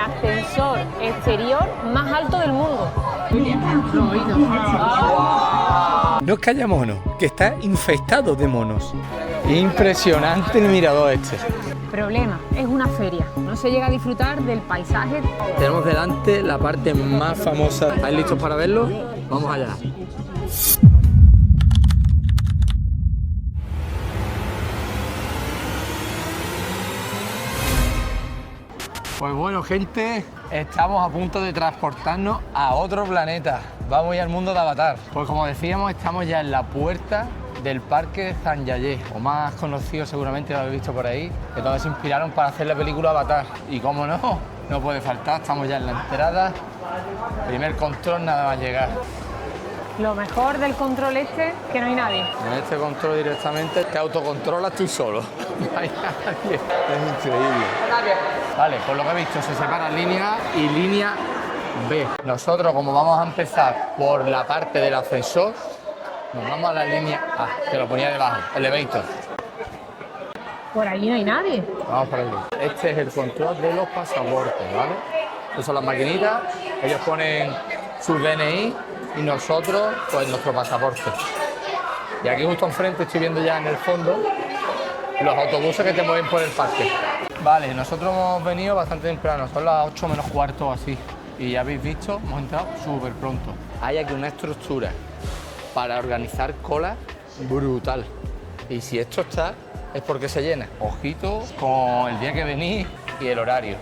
ascensor exterior más alto del mundo. No es que haya monos, que está infestado de monos. Impresionante el mirador este. Problema, es una feria, no se llega a disfrutar del paisaje. Tenemos delante la parte más famosa. ¿Estáis listos para verlo? Vamos allá. Pues bueno, gente, estamos a punto de transportarnos a otro planeta. Vamos ya al mundo de Avatar. Pues como decíamos, estamos ya en la puerta del parque de Zhangyae, o más conocido seguramente, lo habéis visto por ahí, de donde se inspiraron para hacer la película Avatar. Y como no puede faltar, estamos ya en la entrada. Primer control nada más llegar. Lo mejor del control este, que no hay nadie. En este control directamente te autocontrolas tú solo. No hay nadie. Es increíble. Vale, por lo que he visto, se separan línea A y línea B. Nosotros, como vamos a empezar por la parte del ascensor, nos vamos a la línea A, que lo ponía debajo, elevator. Por ahí no hay nadie. Vamos por aquí. Este es el control de los pasaportes, ¿vale? Estas son las maquinitas, ellos ponen su DNI y nosotros, pues nuestro pasaporte. Y aquí justo enfrente estoy viendo ya en el fondo los autobuses que te mueven por el parque. Vale, nosotros hemos venido bastante temprano, son las 8 menos cuarto o así. Y ya habéis visto, hemos entrado súper pronto. Hay aquí una estructura para organizar cola brutal. Y si esto está, es porque se llena. Ojito con el día que venís y el horario.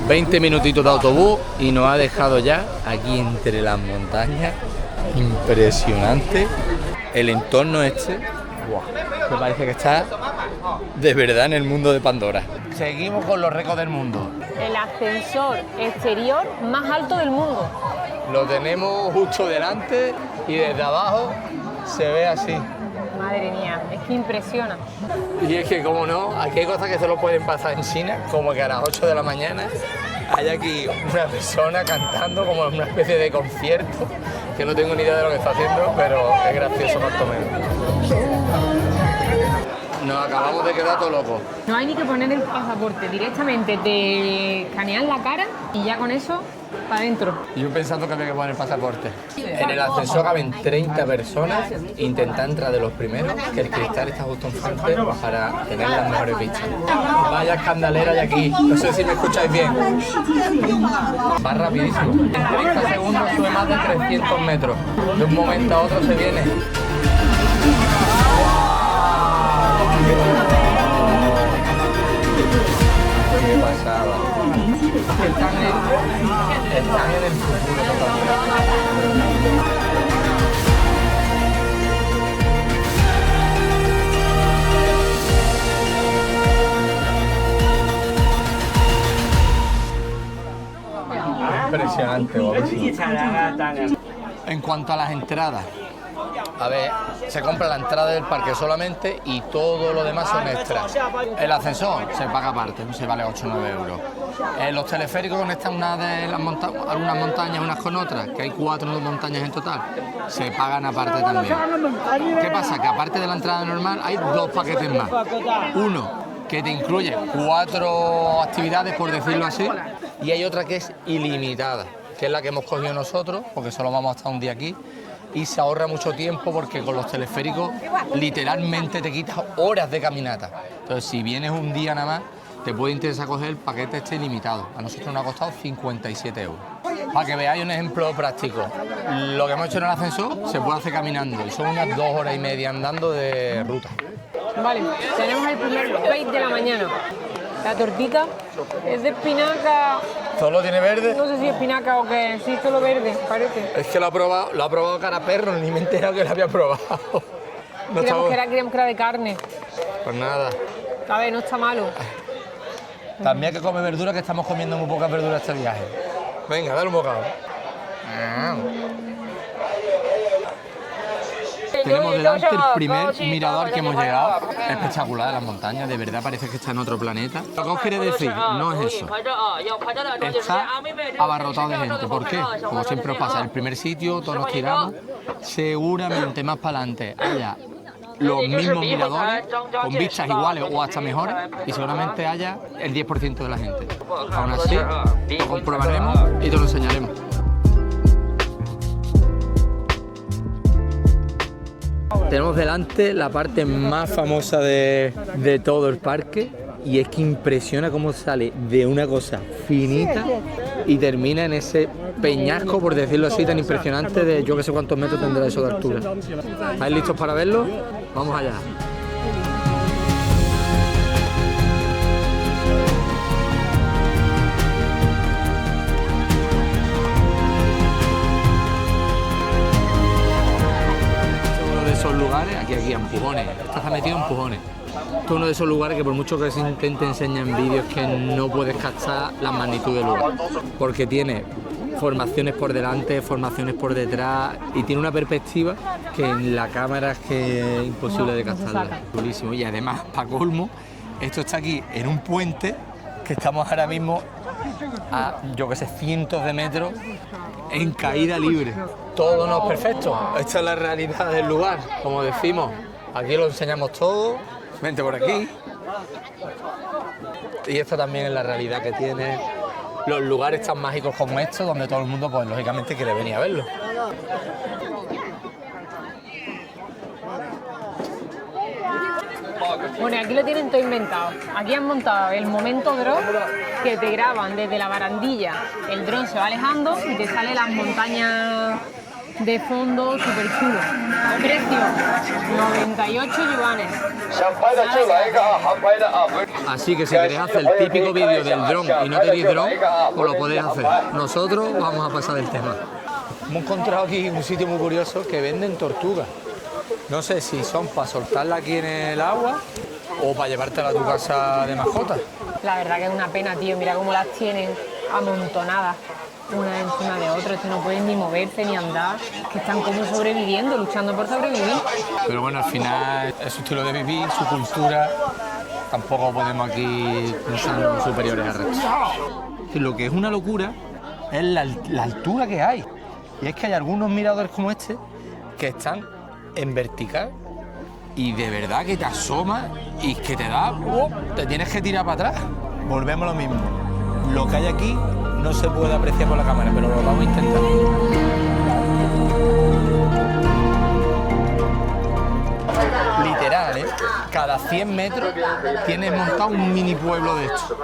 20 minutitos de autobús y nos ha dejado ya aquí entre las montañas. Impresionante. El entorno este, ¡buah!, me parece que está de verdad en el mundo de Pandora. Seguimos con los récords del mundo. El ascensor exterior más alto del mundo. Lo tenemos justo delante y desde abajo se ve así. Madre mía, es que impresiona. Y es que, como no, aquí hay cosas que solo pueden pasar en China, como que a las 8 de la mañana hay aquí una persona cantando como en una especie de concierto, que no tengo ni idea de lo que está haciendo, pero es gracioso más o menos. Nos acabamos de quedar todos locos. No hay ni que poner el pasaporte, directamente te escanean la cara y ya con eso para adentro. Yo pensando que había que poner el pasaporte. En el ascensor caben 30 personas, intenta entrar de los primeros, que el cristal está justo enfrente para tener las mejores vistas. Vaya escandalera hay aquí, no sé si me escucháis bien. Va rapidísimo. En 30 segundos sube más de 300 metros. De un momento a otro se viene. Qué pasada. Están en el futuro totalmente. Impresionante, guapísimo. En cuanto a las entradas, a ver, se compra la entrada del parque solamente y todo lo demás son extras. El ascensor se paga aparte, se vale 8 o 9 euros. Los teleféricos conectan algunas montañas unas con otras, que hay 4 montañas en total, se pagan aparte también. ¿Qué pasa? Que aparte de la entrada normal hay 2 paquetes más. Uno que te incluye 4 actividades, por decirlo así, y hay otra que es ilimitada, que es la que hemos cogido nosotros, porque solo vamos a estar un día aquí. Y se ahorra mucho tiempo porque con los teleféricos literalmente te quitas horas de caminata. Entonces, si vienes un día nada más, te puede interesar coger el paquete este ilimitado. A nosotros nos ha costado 57 euros. Para que veáis un ejemplo práctico, lo que hemos hecho en el ascensor se puede hacer caminando y son unas 2 horas y media andando de ruta. Vale, tenemos el primer plate de la mañana. La tortita es de espinaca. ¿Solo tiene verde? No sé si es espinaca o qué, sí, solo verde, parece. Es que lo ha probado cara perro, ni me he enterado que lo había probado. No Creíamos que era de carne. Pues nada. A ver, no está malo. También hay que comer verdura, que estamos comiendo muy pocas verduras este viaje. Venga, dale un bocado. Tenemos delante el primer mirador que hemos llegado. Espectacular de las montañas, de verdad parece que está en otro planeta. Lo que os quiere decir no es eso. Está abarrotado de gente. ¿Por qué? Como siempre os pasa, el primer sitio, todos nos tiramos. Seguramente más para adelante haya los mismos miradores, con vistas iguales o hasta mejores, y seguramente haya el 10% de la gente. Aún así, lo comprobaremos y te lo enseñaremos. Tenemos delante la parte más famosa de todo el parque, y es que impresiona cómo sale de una cosa finita y termina en ese peñasco, por decirlo así, tan impresionante de yo que sé cuántos metros tendrá eso de altura. ¿Estáis listos para verlo? Vamos allá. Esos lugares, aquí empujones, esto está metido en empujones. Esto es uno de esos lugares que por mucho que se intente enseñar en vídeos es que no puedes captar la magnitud del lugar, porque tiene formaciones por delante, formaciones por detrás, y tiene una perspectiva que en la cámara es que es imposible de captarla. Chulísimo. Y además, para colmo, esto está aquí en un puente que estamos ahora mismo a, yo que sé, cientos de metros en caída libre. Todo no es perfecto, esta es la realidad del lugar, como decimos. Aquí lo enseñamos todo, vente por aquí. Y esta también es la realidad que tiene los lugares tan mágicos como estos, donde todo el mundo, pues lógicamente, quiere venir a verlo. Bueno, aquí lo tienen todo inventado. Aquí han montado el momento drone, que te graban desde la barandilla. El dron se va alejando y te sale las montañas de fondo, súper chulo. Precio, 98 yuanes. Así que si queréis hacer el típico vídeo del dron y no tenéis dron, pues lo podéis hacer. Nosotros vamos a pasar del tema. Hemos encontrado aquí un sitio muy curioso que venden tortugas. No sé si son para soltarla aquí en el agua o para llevártela a tu casa de mascota. La verdad que es una pena, tío. Mira cómo las tienen amontonadas, una encima de otra. Que no pueden ni moverse ni andar. Que están como sobreviviendo, luchando por sobrevivir. Pero bueno, al final es su estilo de vivir, su cultura. Tampoco podemos aquí pensar superiores al resto. Lo que es una locura es la altura que hay. Y es que hay algunos miradores como este que están en vertical y de verdad que te asomas y que te da, te tienes que tirar para atrás. Volvemos a lo mismo. Lo que hay aquí no se puede apreciar con la cámara, pero lo vamos a intentar. Literal, ¿eh? Cada 100 metros tienes montado un mini pueblo de esto.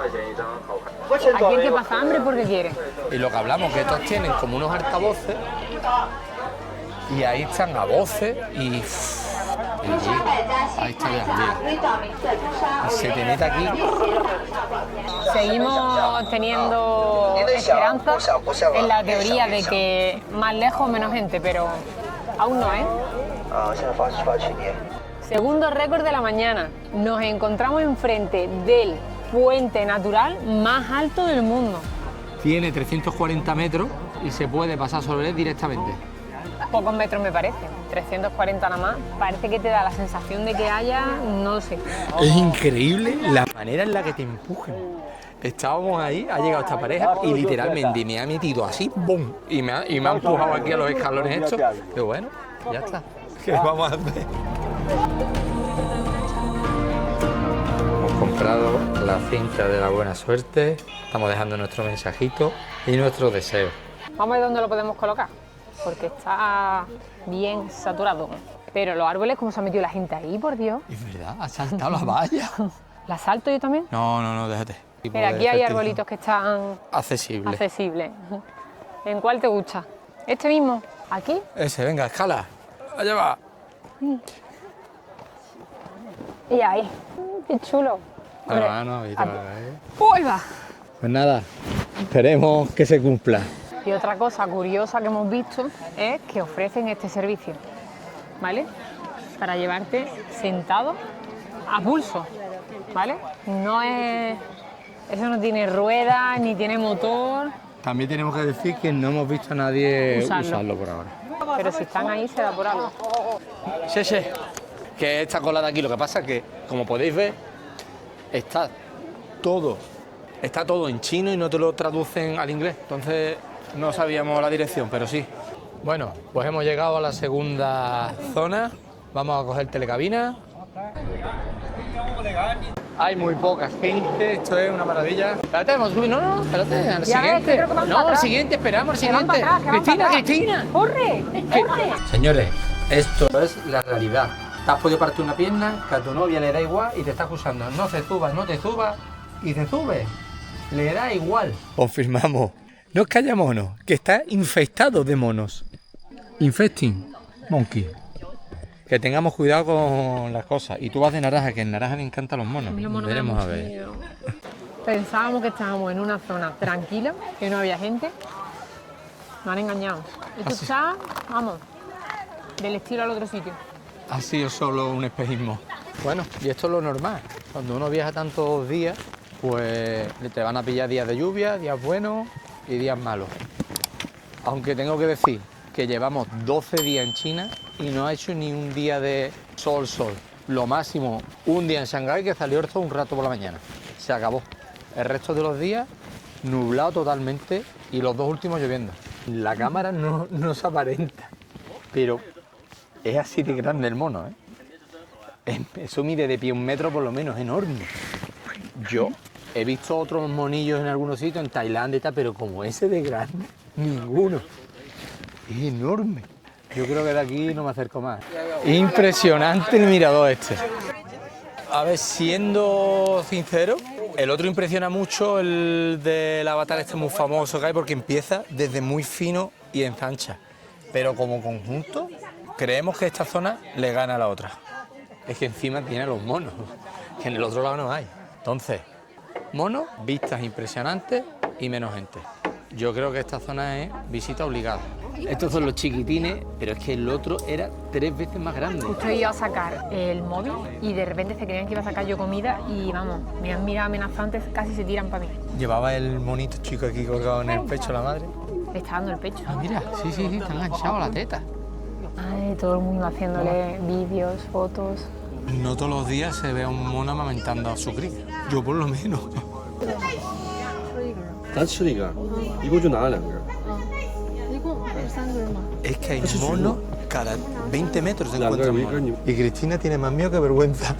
Aquí el que pasa hambre porque quiere. Y lo que hablamos, que estos tienen como unos altavoces y ahí están a voces y ahí está ya. Y se te mete aquí. Seguimos teniendo esperanza en la teoría de que más lejos menos gente, pero aún no, ¿eh? Segundo récord de la mañana. Nos encontramos enfrente del puente natural más alto del mundo. Tiene 340 metros y se puede pasar sobre él directamente. Pocos metros me parece, 340 nada más. Parece que te da la sensación de que haya, no lo sé. Es increíble la manera en la que te empujan. Estábamos ahí, ha llegado esta pareja y literalmente me ha metido así, ¡bum! Y me ha empujado aquí a los escalones estos. Pero bueno, ya está. ¿Qué vamos a hacer? Hemos comprado la cinta de la buena suerte. Estamos dejando nuestro mensajito y nuestro deseo. Vamos a ver dónde lo podemos colocar, porque está bien saturado. Pero los árboles, ¿cómo se ha metido la gente ahí, por Dios? Es verdad, ha saltado la valla. ¿La salto yo también? No, déjate. Mira, aquí hay arbolitos que están accesibles. ¿En cuál te gusta? ¿Este mismo? ¿Aquí? Ese, venga, escala. Allá va. Y ahí. ¡Qué chulo! ¡Uy, va! Pues nada, esperemos que se cumpla. Y otra cosa curiosa que hemos visto es que ofrecen este servicio, ¿vale? Para llevarte sentado a pulso, ¿vale? No es... Eso no tiene ruedas ni tiene motor. También tenemos que decir que no hemos visto a nadie usarlo por ahora. Pero si están ahí será por algo. Sí. Que esta colada aquí, lo que pasa es que, como podéis ver, está todo en chino y no te lo traducen al inglés. Entonces no sabíamos la dirección, pero sí. Bueno, pues hemos llegado a la segunda zona Vamos a coger telecabina. Hay muy poca gente, esto es una maravilla. Espérate, vamos a subir, no, espérate, al siguiente. No, al siguiente, esperamos, al siguiente. Cristina. ¡Corre! Señores, esto es la realidad. Te has podido partir una pierna, que a tu novia le da igual y te está acusando. No te subas, y te sube. Le da igual. Confirmamos. No es que haya monos, que está infectado de monos. Infecting monkey. Que tengamos cuidado con las cosas. Y tú vas de naranja, que en naranja me encantan los monos. Veremos a ver. Pensábamos que estábamos en una zona tranquila, que no había gente. Nos han engañado. Esto está, vamos, del estilo al otro sitio. Ha sido solo un espejismo. Bueno, y esto es lo normal. Cuando uno viaja tantos días, pues te van a pillar días de lluvia, días buenos y días malos. Aunque tengo que decir que llevamos 12 días en China y no ha hecho ni un día de sol. Lo máximo, un día en Shanghái que salió el sol un rato por la mañana. Se acabó. El resto de los días, nublado totalmente y los 2 últimos lloviendo. La cámara no se aparenta, pero es así de grande el mono, ¿eh? Eso mide de pie 1 metro por lo menos, enorme. Yo he visto otros monillos en algunos sitios, en Tailandia y tal, pero como ese de grande, ninguno. Es enorme. Yo creo que de aquí no me acerco más. Impresionante el mirador este. A ver, siendo sincero, el otro impresiona mucho, el del avatar este muy famoso que hay, porque empieza desde muy fino y ensancha. Pero como conjunto, creemos que esta zona le gana a la otra. Es que encima tiene los monos, que en el otro lado no hay. Entonces, monos, vistas impresionantes y menos gente. Yo creo que esta zona es visita obligada. Estos son los chiquitines, pero es que el otro era 3 veces más grande. Justo iba a sacar el móvil y de repente se creían que iba a sacar yo comida y vamos, me han mirado amenazantes, casi se tiran para mí. Llevaba el monito chico aquí colgado en el pecho la madre. Le está dando el pecho. Ah, mira, sí, está enganchado a la teta. Ay, todo el mundo haciéndole vídeos, fotos. No todos los días se ve a un mono amamantando a su cría. Yo por lo menos. Es que hay monos cada 20 metros se encuentran monos. Y Cristina tiene más miedo que vergüenza.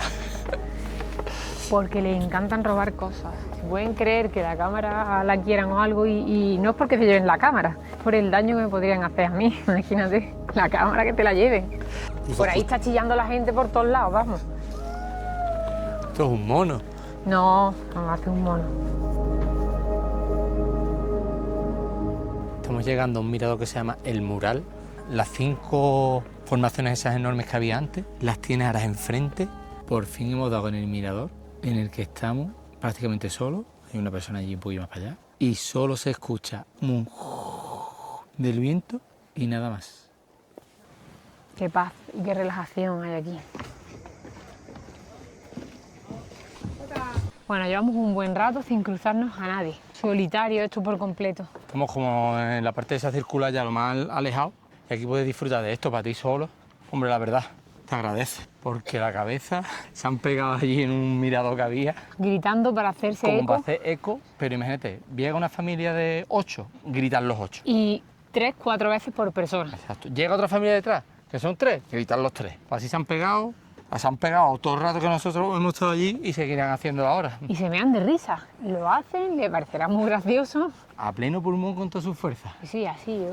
Porque le encantan robar cosas. Se pueden creer que la cámara la quieran o algo y no es porque se lleven la cámara, es por el daño que me podrían hacer a mí. Imagínate, la cámara que te la lleven. Por ahí está chillando la gente por todos lados, vamos. Esto es un mono. No, no hace un mono. Estamos llegando a un mirador que se llama El Mural. Las 5 formaciones esas enormes que había antes, las tiene ahora enfrente. Por fin hemos dado en el mirador, en el que estamos prácticamente solos. Hay una persona allí un poquito más para allá. Y solo se escucha un del viento y nada más. Qué paz y qué relajación hay aquí. Bueno, llevamos un buen rato sin cruzarnos a nadie. Solitario esto por completo. Estamos como en la parte de esa circular ya lo más alejado. Y aquí puedes disfrutar de esto para ti solo. Hombre, la verdad, te agradece. Porque la cabeza se han pegado allí en un mirador que había. Gritando para hacerse como eco. Para hacer eco. Pero imagínate, llega una familia de 8, gritan los 8. Y 3, 4 veces por persona. Exacto. Llega otra familia detrás, que son 3, gritan los 3. Así se han pegado todo el rato que nosotros hemos estado allí y seguirán haciendo ahora. Y se mean de risa. Lo hacen, le parecerá muy gracioso. A pleno pulmón con toda su fuerza. Sí, así.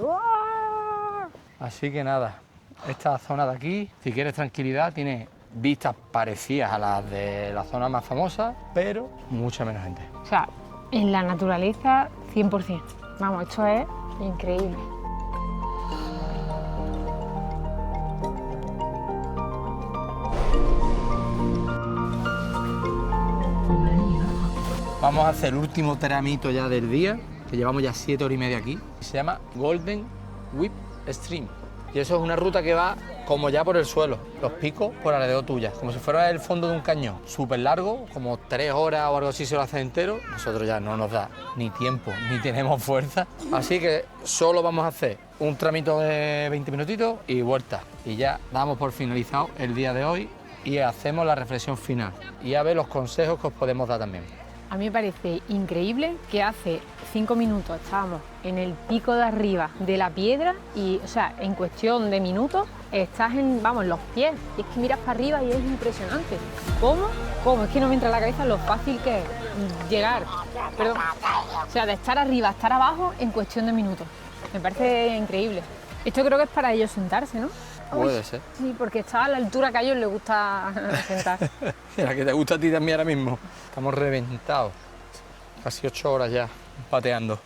Así que nada, esta zona de aquí, si quieres tranquilidad, tiene vistas parecidas a las de la zona más famosa, pero mucha menos gente. O sea, en la naturaleza 100%. Vamos, esto es increíble. Vamos a hacer el último tramito ya del día, que llevamos ya 7 horas y media aquí. Se llama Golden Whip Stream. Y eso es una ruta que va como ya por el suelo, los picos por alrededor tuya, como si fuera el fondo de un cañón. Súper largo, como 3 horas o algo así se lo hace entero. Nosotros ya no nos da ni tiempo, ni tenemos fuerza. Así que solo vamos a hacer un tramito de 20 minutitos y vuelta. Y ya damos por finalizado el día de hoy y hacemos la reflexión final. Y a ver los consejos que os podemos dar también. A mí me parece increíble que hace 5 minutos estábamos en el pico de arriba de la piedra y, o sea, en cuestión de minutos estás en, vamos, en los pies. Y es que miras para arriba y es impresionante. ¿Cómo? ¿Cómo? Es que no me entra en la cabeza lo fácil que es llegar. Perdón. O sea, de estar arriba a estar abajo en cuestión de minutos. Me parece increíble. Esto creo que es para ellos sentarse, ¿no? Puede ser. Sí, porque está a la altura que a ellos les gusta sentar. La que te gusta a ti también ahora mismo. Estamos reventados. Casi 8 horas ya pateando.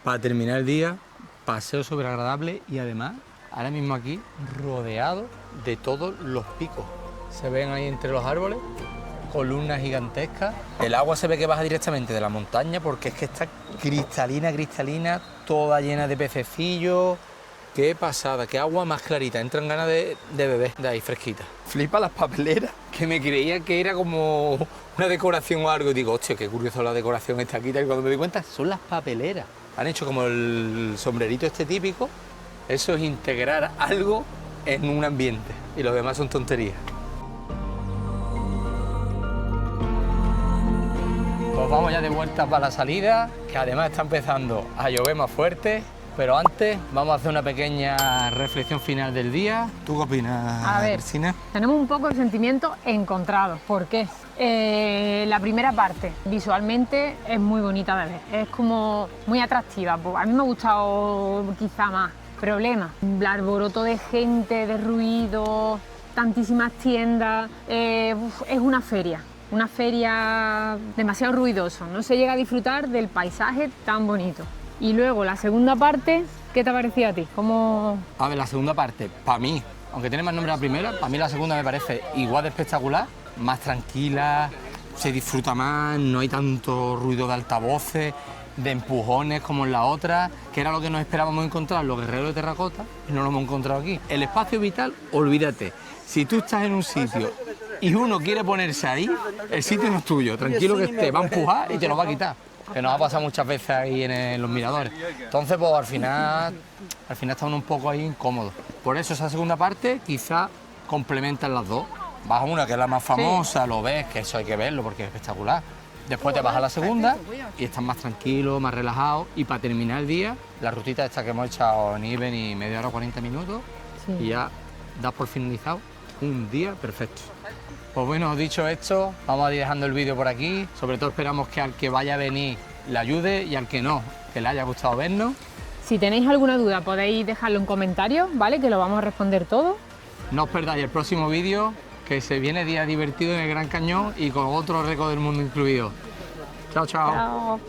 Para terminar el día, paseo súper agradable y además, ahora mismo aquí, rodeado de todos los picos. Se ven ahí entre los árboles, columnas gigantescas. El agua se ve que baja directamente de la montaña porque es que está cristalina, cristalina, toda llena de pececillos. Qué pasada, qué agua más clarita, entran ganas de beber de ahí fresquita. Flipa las papeleras, que me creía que era como una decoración o algo. Y digo, hostia, qué curioso la decoración está aquí. Y cuando me di cuenta, son las papeleras. Han hecho como el sombrerito este típico. Eso es integrar algo en un ambiente. Y los demás son tonterías. Pues vamos ya de vuelta para la salida, que además está empezando a llover más fuerte. Pero antes vamos a hacer una pequeña reflexión final del día. ¿Tú qué opinas, A ver, Cristina? tenemos un poco de sentimientos encontrados. ¿Por qué? La primera parte, visualmente, es muy bonita de ver. Es como muy atractiva. Pues a mí me ha gustado quizá más. Problema, el alboroto de gente, de ruido, tantísimas tiendas. Es una feria demasiado ruidosa. No se llega a disfrutar del paisaje tan bonito. Y luego la segunda parte, ¿qué te ha parecido a ti? ¿Cómo...? A ver, la segunda parte, para mí, aunque tiene más nombre la primera, para mí la segunda me parece igual de espectacular, más tranquila, se disfruta más, no hay tanto ruido de altavoces, de empujones como en la otra, que era lo que nos esperábamos encontrar los guerreros de terracota, y no lo hemos encontrado aquí. El espacio vital, olvídate, si tú estás en un sitio y uno quiere ponerse ahí, el sitio no es tuyo, tranquilo que te va a empujar y te lo va a quitar. Que nos ha pasado muchas veces ahí en los miradores. Entonces, pues al final está uno un poco ahí incómodo. Por eso esa segunda parte quizá complementan las dos. Vas a una que es la más famosa, sí. Lo ves, que eso hay que verlo porque es espectacular. Después te vas a la segunda y estás más tranquilo, más relajado. Y para terminar el día, la rutita esta que hemos echado en Iben y media hora, 40 minutos, sí. Y ya das por finalizado un día perfecto. Pues bueno, dicho esto, vamos a ir dejando el vídeo por aquí. Sobre todo esperamos que al que vaya a venir le ayude y al que no, que le haya gustado vernos. Si tenéis alguna duda podéis dejarlo en comentarios, ¿vale? Que lo vamos a responder todo. No os perdáis el próximo vídeo, que se viene día divertido en el Gran Cañón y con otro récord del mundo incluido. Chao, chao. Chao.